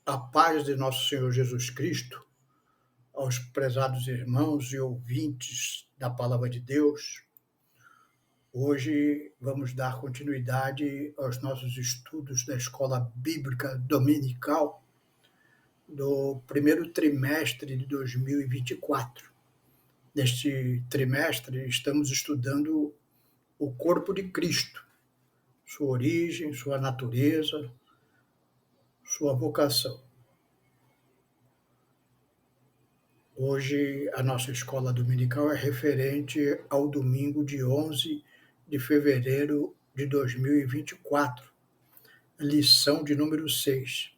A paz de nosso Senhor Jesus Cristo, aos prezados irmãos e ouvintes da Palavra de Deus. Hoje vamos dar continuidade aos nossos estudos da Escola Bíblica Dominical do primeiro trimestre de 2024. Neste trimestre, estamos estudando o corpo de Cristo, sua origem, sua natureza, sua vocação. Hoje, a nossa escola dominical é referente ao domingo de 11 de fevereiro de 2024, lição de número 6.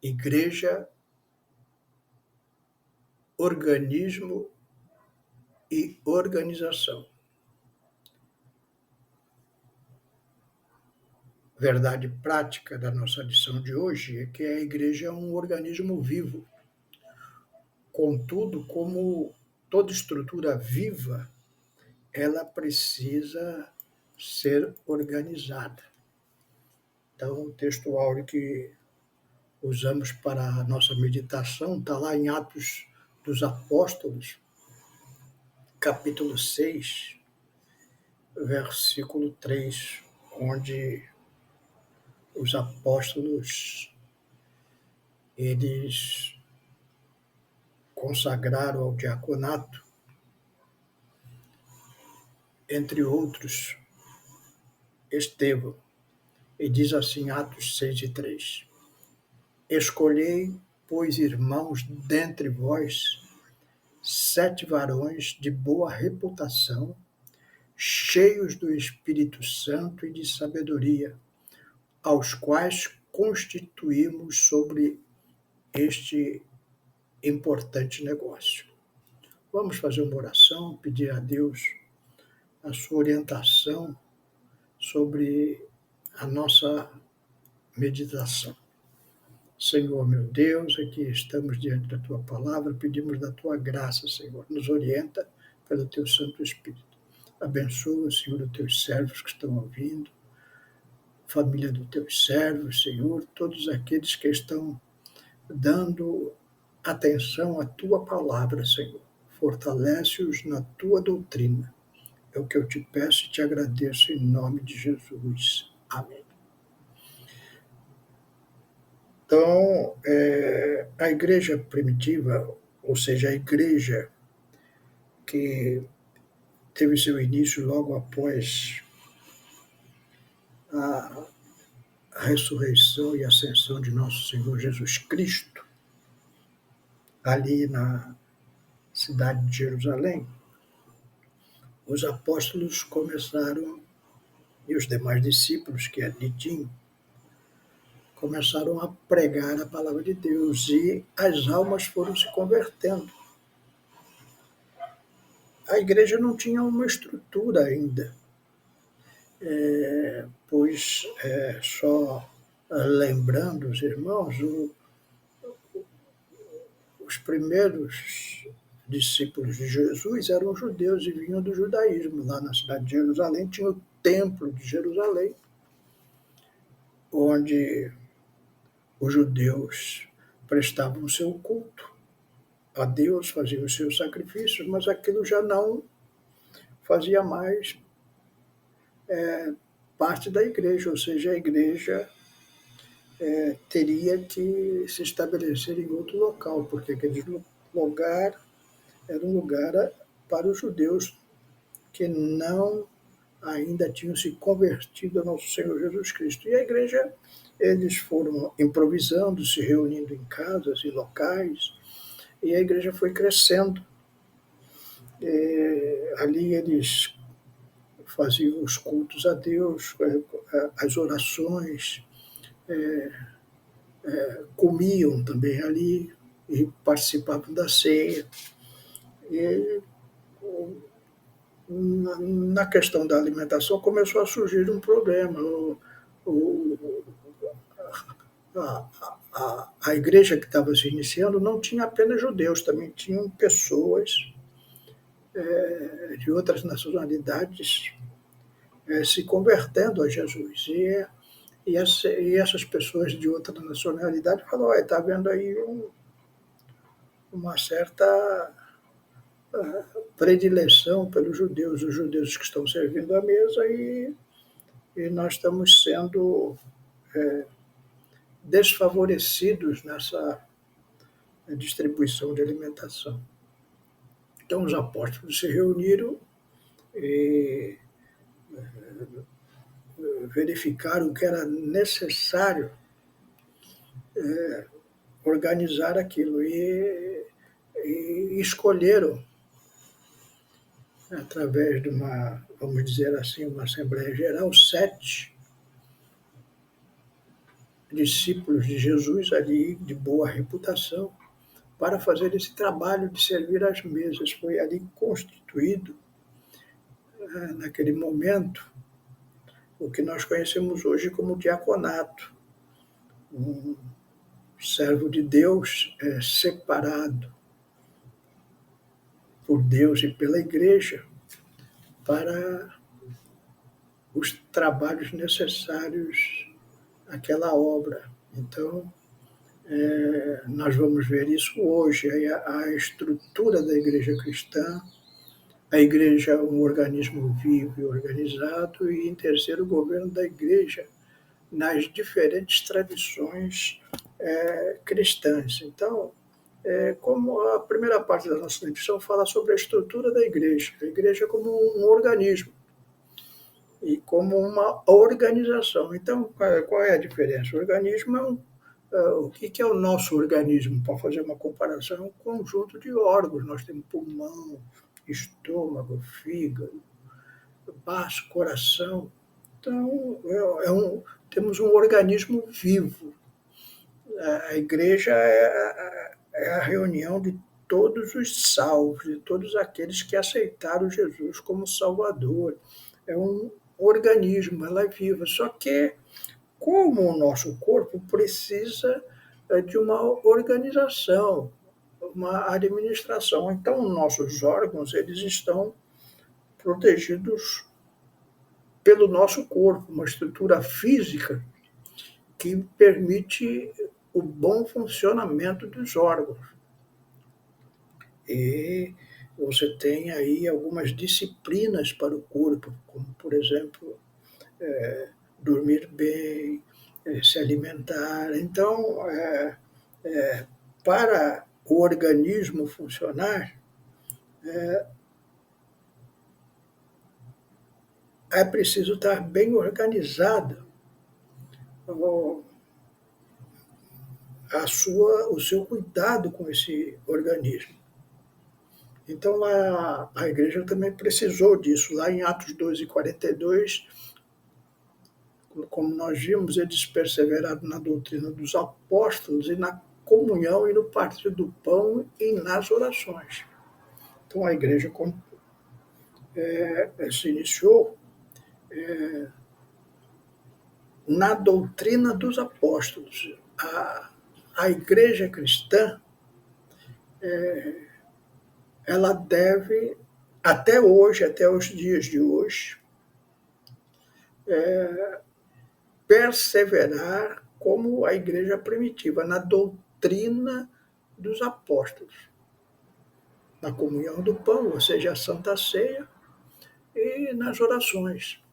Igreja, organismo e organização. Verdade prática da nossa lição de hoje é que a igreja é um organismo vivo. Contudo, como toda estrutura viva, ela precisa ser organizada. Então, o texto áureo que usamos para a nossa meditação está lá em Atos dos Apóstolos, capítulo 6, versículo 3, onde os apóstolos, eles consagraram ao diaconato, entre outros, Estevão. E diz assim, Atos 6 e 3. Escolhei, pois, irmãos, dentre vós, 7 varões de boa reputação, cheios do Espírito Santo e de sabedoria, aos quais constituímos sobre este importante negócio. Vamos fazer uma oração, pedir a Deus a sua orientação sobre a nossa meditação. Senhor, meu Deus, aqui estamos diante da Tua palavra, pedimos da Tua graça, Senhor. Nos orienta pelo Teu Santo Espírito. Abençoa, Senhor, os Teus servos que estão ouvindo, família dos Teus servos, Senhor, todos aqueles que estão dando atenção à Tua palavra, Senhor. Fortalece-os na Tua doutrina. É o que eu te peço e te agradeço em nome de Jesus. Amém. Então, a igreja primitiva, ou seja, a igreja que teve seu início logo após a ressurreição e ascensão de nosso Senhor Jesus Cristo, ali na cidade de Jerusalém, os apóstolos começaram, e os demais discípulos que ali tinham, começaram a pregar a palavra de Deus e as almas foram se convertendo. A igreja não tinha uma estrutura ainda, pois, só lembrando os irmãos, os primeiros discípulos de Jesus eram judeus e vinham do judaísmo. Lá na cidade de Jerusalém tinha o Templo de Jerusalém, onde os judeus prestavam seu culto a Deus, faziam os seus sacrifícios, mas aquilo já não fazia mais parte da igreja, ou seja, a igreja teria que se estabelecer em outro local, porque aquele lugar era um lugar para os judeus que não ainda tinham se convertido ao nosso Senhor Jesus Cristo. E a igreja, eles foram improvisando, se reunindo em casas e locais, e a igreja foi crescendo. Ali eles faziam os cultos a Deus, as orações, comiam também ali e participavam da ceia. E na questão da alimentação começou a surgir um problema. A igreja que estava se iniciando não tinha apenas judeus, também tinham pessoas de outras nacionalidades se convertendo a Jesus. E E essas pessoas de outra nacionalidade falam, olha, está vendo aí uma certa predileção pelos judeus, os judeus que estão servindo à mesa, e nós estamos sendo desfavorecidos nessa distribuição de alimentação. Então os apóstolos se reuniram e verificaram que era necessário organizar aquilo e escolheram, através de uma, vamos dizer assim, uma Assembleia Geral, 7 discípulos de Jesus ali, de boa reputação, para fazer esse trabalho de servir às mesas. Foi ali constituído, naquele momento, o que nós conhecemos hoje como diaconato. Um servo de Deus separado por Deus e pela igreja para os trabalhos necessários àquela obra. Então, nós vamos ver isso hoje, a estrutura da igreja cristã, a igreja é um organismo vivo e organizado, e, em terceiro, o governo da igreja nas diferentes tradições cristãs. Então, como a primeira parte da nossa lição fala sobre a estrutura da igreja, a igreja como um organismo e como uma organização. Então, qual é a diferença? O organismo o que é o nosso organismo? Para fazer uma comparação, é um conjunto de órgãos. Nós temos pulmão, estômago, fígado, baço, coração. Então, temos um organismo vivo. A igreja é a reunião de todos os salvos, de todos aqueles que aceitaram Jesus como Salvador. É um organismo, ela é viva. Só que, como o nosso corpo precisa de uma organização, uma administração. Então, nossos órgãos, eles estão protegidos pelo nosso corpo, uma estrutura física que permite o bom funcionamento dos órgãos. E você tem aí algumas disciplinas para o corpo, como, por exemplo, dormir bem, se alimentar. Então, para o organismo funcionar, é preciso estar bem organizado o seu cuidado com esse organismo. Então, lá, a igreja também precisou disso. Lá em Atos 2:42, como nós vimos, eles perseveraram na doutrina dos apóstolos e na comunhão e no partir do pão e nas orações. Então, a igreja se iniciou na doutrina dos apóstolos. A igreja cristã, ela deve, até hoje, até os dias de hoje, perseverar como a igreja primitiva, na doutrina dos apóstolos, na comunhão do pão, ou seja, a Santa Ceia, e nas orações.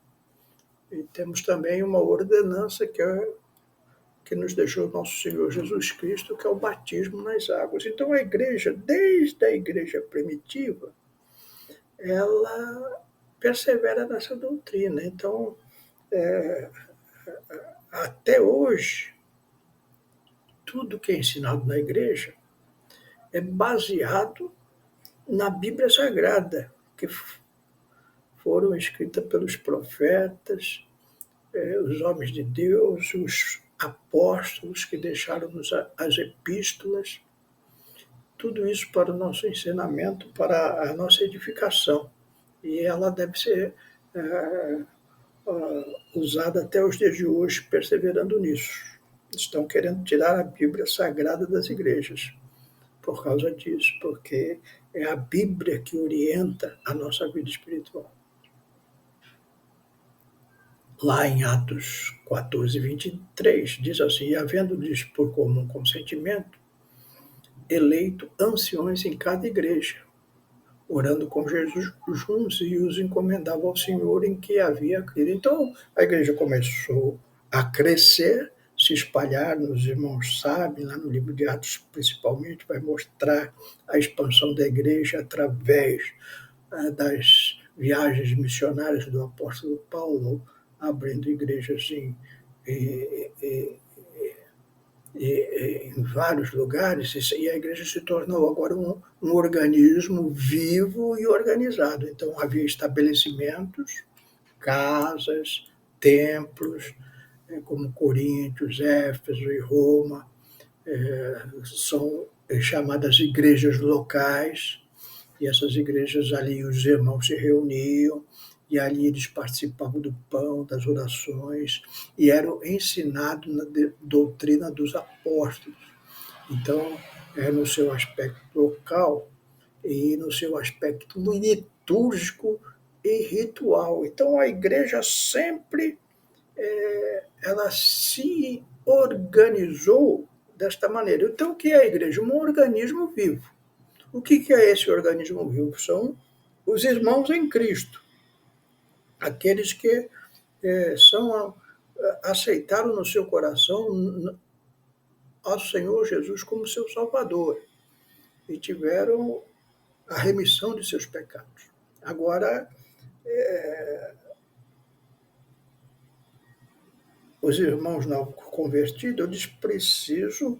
E temos também uma ordenança que nos deixou nosso Senhor Jesus Cristo, que é o batismo nas águas. Então, a igreja, desde a igreja primitiva, ela persevera nessa doutrina. Então, até hoje, tudo que é ensinado na igreja é baseado na Bíblia Sagrada, que foram escritas pelos profetas, os homens de Deus, os apóstolos que deixaram-nos as epístolas, tudo isso para o nosso ensinamento, para a nossa edificação. E ela deve ser usada até os dias de hoje, perseverando nisso. Estão querendo tirar a Bíblia Sagrada das igrejas por causa disso, porque é a Bíblia que orienta a nossa vida espiritual. Lá em Atos 14, 23, diz assim: e havendo-lhes por comum consentimento, eleito anciões em cada igreja, orando com Jesus juntos e os encomendava ao Senhor em que havia crido. Então, a igreja começou a crescer, se espalhar, os irmãos sabem, lá no livro de Atos, principalmente, vai mostrar a expansão da igreja através das viagens missionárias do apóstolo Paulo, abrindo igrejas em vários lugares, e a igreja se tornou agora um organismo vivo e organizado. Então, havia estabelecimentos, casas, templos, como Coríntios, Éfeso e Roma, são chamadas igrejas locais, e essas igrejas ali, os irmãos se reuniam, e ali eles participavam do pão, das orações, e eram ensinados na doutrina dos apóstolos. Então, no seu aspecto local e no seu aspecto litúrgico e ritual. Então, a igreja sempre ela se organizou desta maneira. Então, o que é a igreja? Um organismo vivo. O que é esse organismo vivo? São os irmãos em Cristo, aqueles que aceitaram no seu coração ao Senhor Jesus como seu Salvador e tiveram a remissão de seus pecados. Agora, os irmãos não convertidos, eles precisam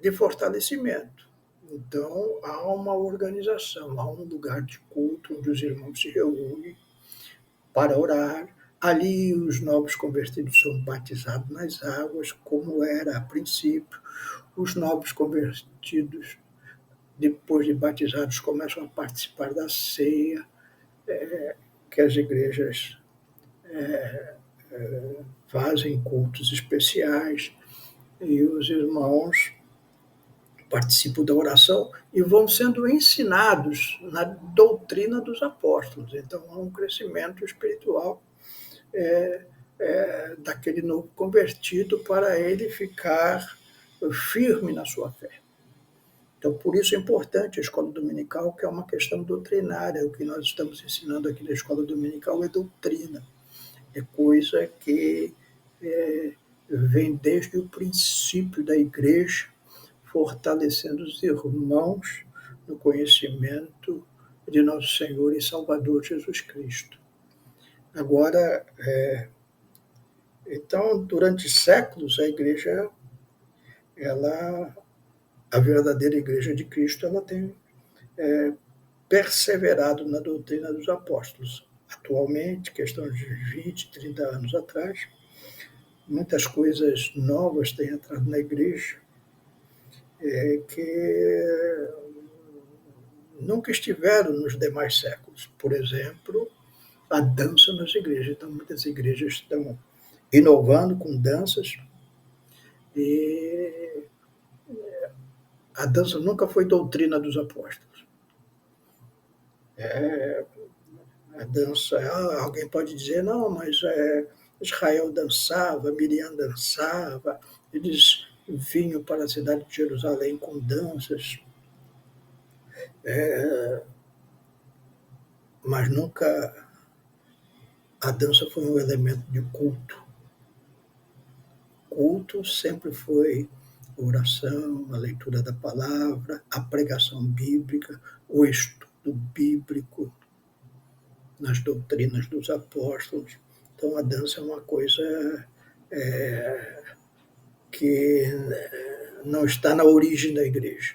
de fortalecimento. Então, há uma organização, há um lugar de culto onde os irmãos se reúnem para orar. Ali, os novos convertidos são batizados nas águas, como era a princípio. Os novos convertidos, depois de batizados, começam a participar da ceia, que as igrejas fazem cultos especiais, e os irmãos participam da oração e vão sendo ensinados na doutrina dos apóstolos. Então, há um crescimento espiritual daquele novo convertido para ele ficar firme na sua fé. Então, por isso é importante a escola dominical, que é uma questão doutrinária. O que nós estamos ensinando aqui na escola dominical é doutrina. É coisa que vem desde o princípio da igreja, fortalecendo os irmãos no conhecimento de nosso Senhor e Salvador Jesus Cristo. Agora, então, durante séculos, a igreja, a verdadeira igreja de Cristo, ela tem perseverado na doutrina dos apóstolos. Atualmente, questão de 20, 30 anos atrás, muitas coisas novas têm entrado na igreja, que nunca estiveram nos demais séculos. Por exemplo, a dança nas igrejas. Então, muitas igrejas estão inovando com danças, e a dança nunca foi doutrina dos apóstolos. A dança, alguém pode dizer, não, mas Israel dançava, Miriam dançava, eles vinham para a cidade de Jerusalém com danças, mas nunca a dança foi um elemento de culto. Culto sempre foi oração, a leitura da palavra, a pregação bíblica, o estudo bíblico nas doutrinas dos apóstolos. Então, a dança é uma coisa que não está na origem da igreja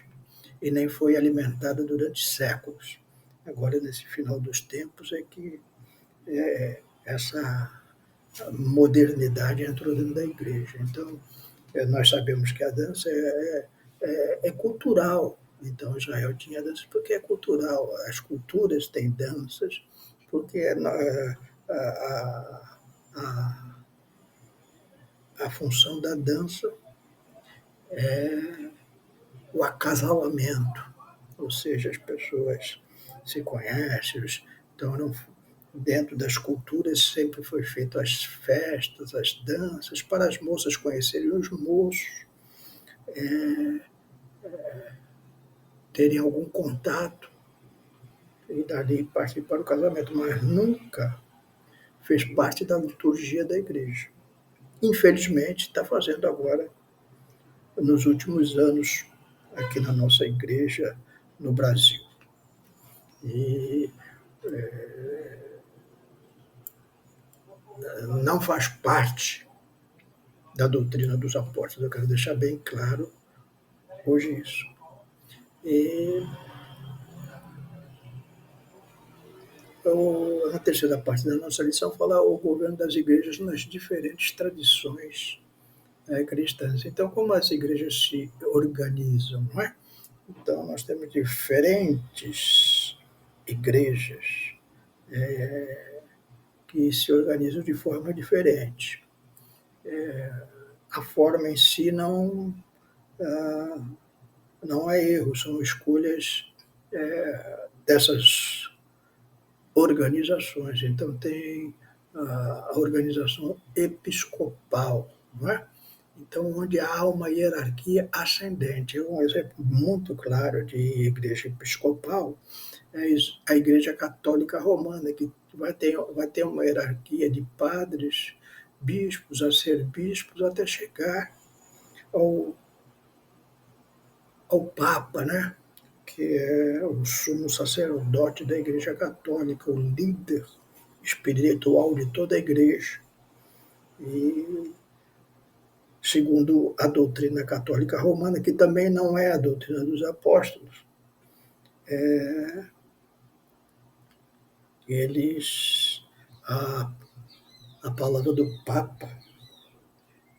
e nem foi alimentada durante séculos. Agora, nesse final dos tempos, é que essa modernidade entrou dentro da igreja. Então, nós sabemos que a dança é cultural. Então, Israel tinha dança porque é cultural. As culturas têm danças porque a, a função da dança é o acasalamento, ou seja, as pessoas se conhecem, então Dentro das culturas sempre foi feito as festas, as danças, para as moças conhecerem os moços, terem algum contato e dali partir para o casamento, mas nunca fez parte da liturgia da igreja. Infelizmente, está fazendo agora, nos últimos anos, aqui na nossa igreja no Brasil. E não faz parte da doutrina dos apóstolos. Eu quero deixar bem claro hoje isso. E na terceira parte da nossa lição fala o governo das igrejas nas diferentes tradições cristãs. Então, como as igrejas se organizam, não é? Então, nós temos diferentes igrejas que se organizam de forma diferente. A forma em si não é erro, são escolhas dessas organizações. Então, tem a organização episcopal, não é? Então, onde há uma hierarquia ascendente. Um exemplo muito claro de igreja episcopal é a Igreja Católica Romana, que vai ter uma hierarquia de padres, bispos, arcebispos, até chegar ao, ao Papa, né? Que é o sumo sacerdote da Igreja Católica, o líder espiritual de toda a Igreja. E, segundo a doutrina católica romana, que também não é a doutrina dos apóstolos, eles, a palavra do Papa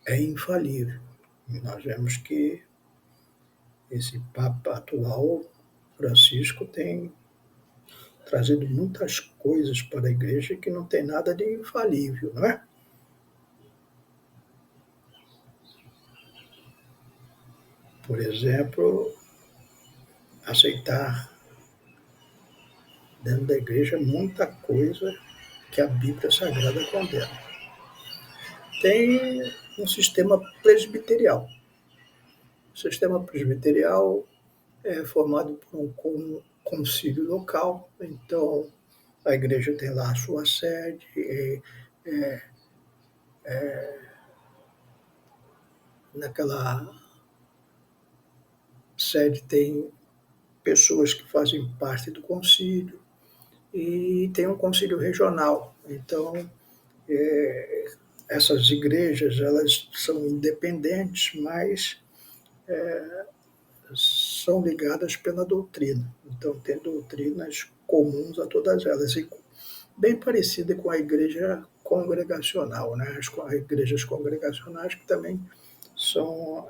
é infalível. E nós vemos que esse Papa atual, Francisco, tem trazido muitas coisas para a igreja que não tem nada de infalível, não é? Por exemplo, aceitar dentro da igreja muita coisa que a Bíblia Sagrada condena. Tem um sistema presbiterial. O sistema presbiterial é formado por um concílio local, então a igreja tem lá a sua sede, naquela sede tem pessoas que fazem parte do concílio e tem um concílio regional. Então, essas igrejas elas são independentes, mas são ligadas pela doutrina. Então, tem doutrinas comuns a todas elas, e bem parecida com a igreja congregacional, né? As igrejas congregacionais que também são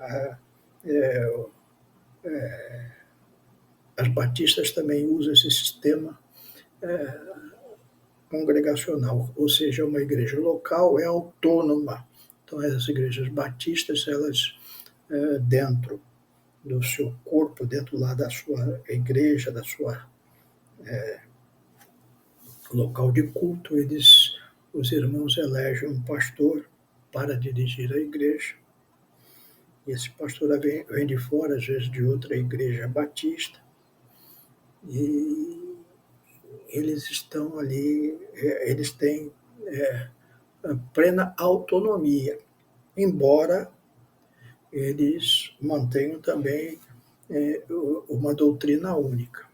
as batistas também usam esse sistema congregacional, ou seja, uma igreja local é autônoma. Então, as igrejas batistas, elas dentro do seu corpo, dentro lá da sua igreja, da sua local de culto, os irmãos elegem um pastor para dirigir a igreja. E esse pastor vem de fora, às vezes de outra igreja batista, e eles estão ali, eles têm plena autonomia, embora eles mantenham também uma doutrina única.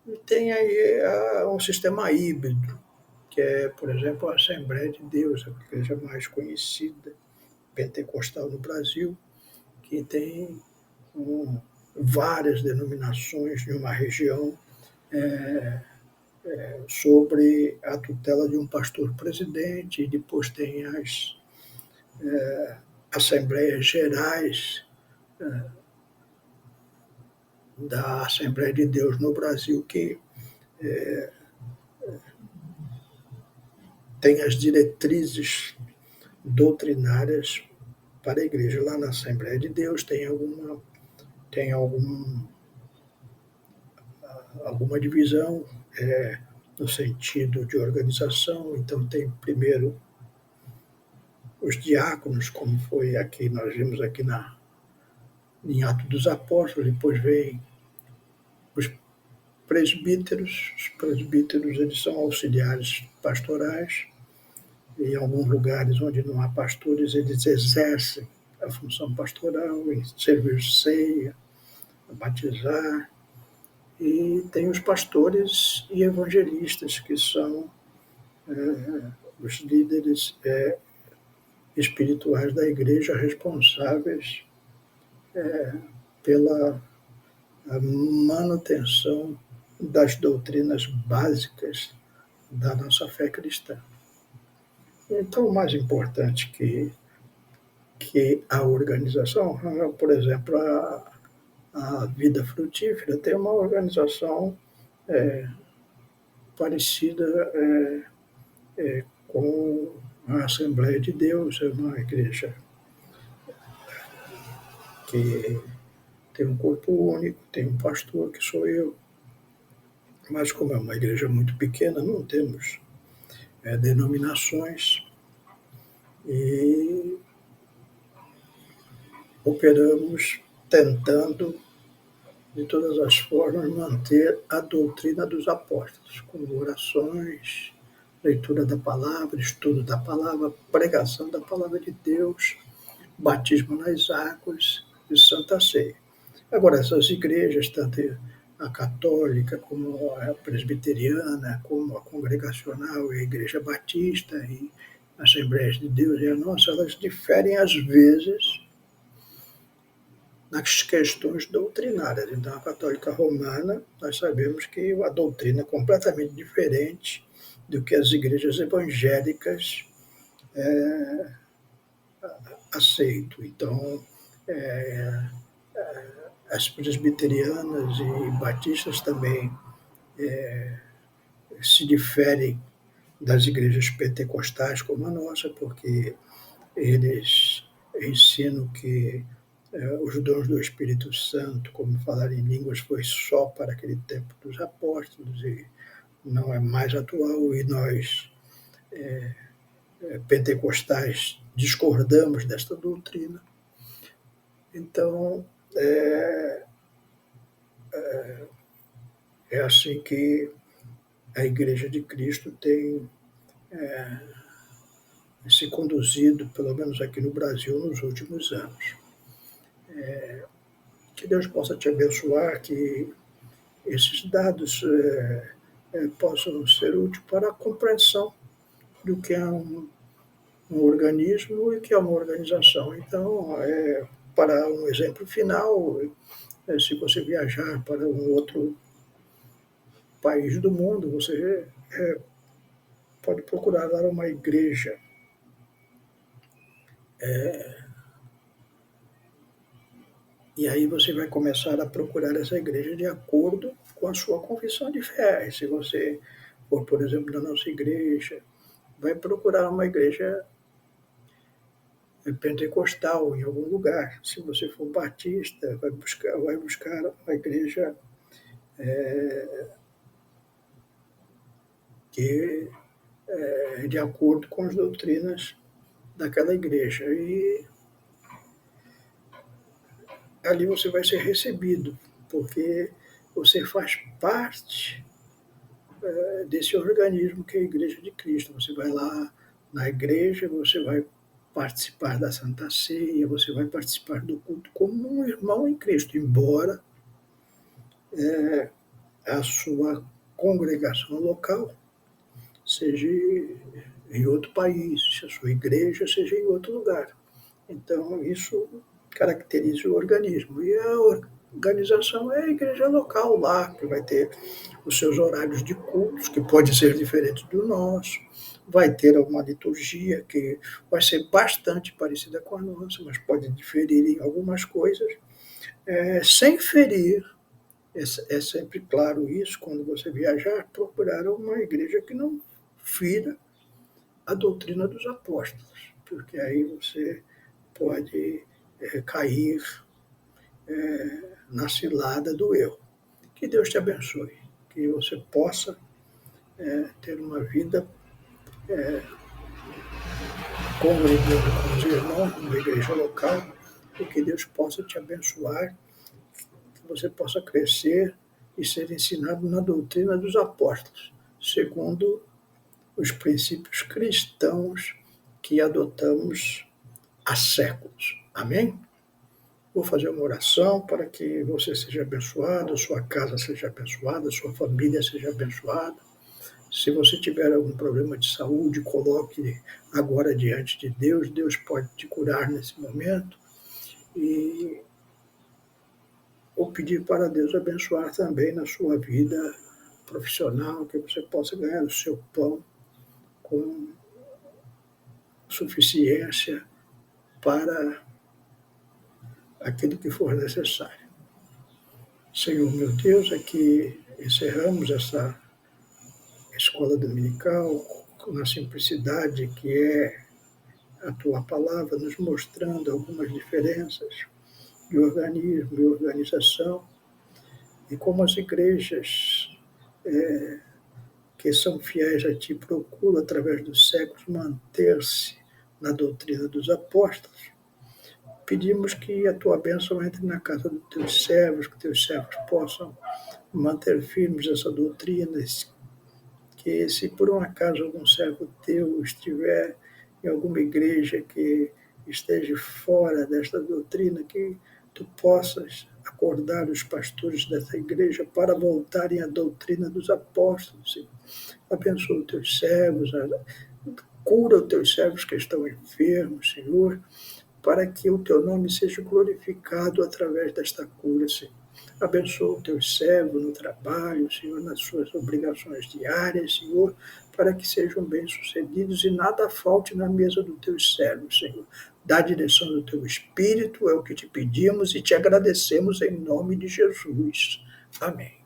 E tem aí um sistema híbrido, que é, por exemplo, a Assembleia de Deus, a igreja mais conhecida, pentecostal no Brasil, que tem várias denominações de uma região sobre a tutela de um pastor presidente, e depois tem as assembleias gerais da Assembleia de Deus no Brasil, que tem as diretrizes doutrinárias para a igreja. Lá na Assembleia de Deus tem alguma divisão no sentido de organização. Então tem primeiro os diáconos, como foi aqui, nós vimos aqui em Atos dos Apóstolos, depois vem os presbíteros. Os presbíteros, eles são auxiliares pastorais. Em alguns lugares onde não há pastores, eles exercem a função pastoral, em servir ceia, batizar. E tem os pastores e evangelistas, que são os líderes espirituais da igreja, responsáveis pela manutenção das doutrinas básicas da nossa fé cristã. Então, o mais importante que a organização, por exemplo, a Vida Frutífera tem uma organização parecida com a Assembleia de Deus, é uma igreja que tem um corpo único, tem um pastor, que sou eu, mas como é uma igreja muito pequena, não temos denominações e operamos tentando, de todas as formas, manter a doutrina dos apóstolos, com orações, leitura da palavra, estudo da palavra, pregação da palavra de Deus, batismo nas águas e Santa Ceia. Agora, essas igrejas, tanto a católica, como a presbiteriana, como a congregacional, e a igreja batista, e a Assembleias de Deus e a nossa, elas diferem às vezes nas questões doutrinárias. Então, a católica romana, nós sabemos que a doutrina é completamente diferente do que as igrejas evangélicas aceitam. Então, as presbiterianas e batistas também se diferem das igrejas pentecostais como a nossa, porque eles ensinam que os dons do Espírito Santo, como falar em línguas, foi só para aquele tempo dos apóstolos e não é mais atual, e nós, pentecostais, discordamos desta doutrina. Então, é assim que a Igreja de Cristo tem se conduzido, pelo menos aqui no Brasil, nos últimos anos. Que Deus possa te abençoar, que esses dados possam ser úteis para a compreensão do que é um organismo e que é uma organização. Então, para um exemplo final, se você viajar para um outro país do mundo, você pode procurar lá uma igreja e aí você vai começar a procurar essa igreja de acordo com a sua confissão de fé. Se você for, por exemplo, da nossa igreja, vai procurar uma igreja pentecostal em algum lugar. Se você for batista, vai buscar uma igreja que é de acordo com as doutrinas daquela igreja. E ali você vai ser recebido, porque você faz parte desse organismo que é a Igreja de Cristo. Você vai lá na igreja, você vai participar da Santa Ceia, você vai participar do culto como um irmão em Cristo, embora a sua congregação local seja em outro país, se a sua igreja seja em outro lugar. Então, isso caracteriza o organismo. E a organização é a igreja local lá, que vai ter os seus horários de cultos, que pode ser diferente do nosso, vai ter uma liturgia que vai ser bastante parecida com a nossa, mas pode diferir em algumas coisas, sem ferir. É sempre claro isso, quando você viajar, procurar uma igreja que não fira a doutrina dos apóstolos, porque aí você pode cair na cilada do erro. Que Deus te abençoe, que você possa ter uma vida congregando com os irmãos numa igreja local, e que Deus possa te abençoar, que você possa crescer e ser ensinado na doutrina dos apóstolos, segundo os princípios cristãos que adotamos há séculos. Amém? Vou fazer uma oração para que você seja abençoado, sua casa seja abençoada, sua família seja abençoada. Se você tiver algum problema de saúde, coloque agora diante de Deus. Deus pode te curar nesse momento. E vou pedir para Deus abençoar também na sua vida profissional, que você possa ganhar o seu pão com suficiência para aquilo que for necessário. Senhor meu Deus, aqui encerramos essa escola dominical na simplicidade que é a tua palavra, nos mostrando algumas diferenças de organismo e organização, e como as igrejas que são fiéis a ti procuram, através dos séculos, manter-se na doutrina dos apóstolos. Pedimos que a tua bênção entre na casa dos teus servos, que teus servos possam manter firmes essa doutrina, que se por um acaso algum servo teu estiver em alguma igreja que esteja fora desta doutrina, que tu possas acordar os pastores dessa igreja para voltarem à doutrina dos apóstolos. Senhor. Abençoa os teus servos, cura os teus servos que estão enfermos, Senhor, para que o teu nome seja glorificado através desta cura, Senhor. Abençoa o teu servo no trabalho, Senhor, nas suas obrigações diárias, Senhor, para que sejam bem-sucedidos e nada falte na mesa do teu servo, Senhor. Dá a direção do teu Espírito, é o que te pedimos e te agradecemos em nome de Jesus. Amém.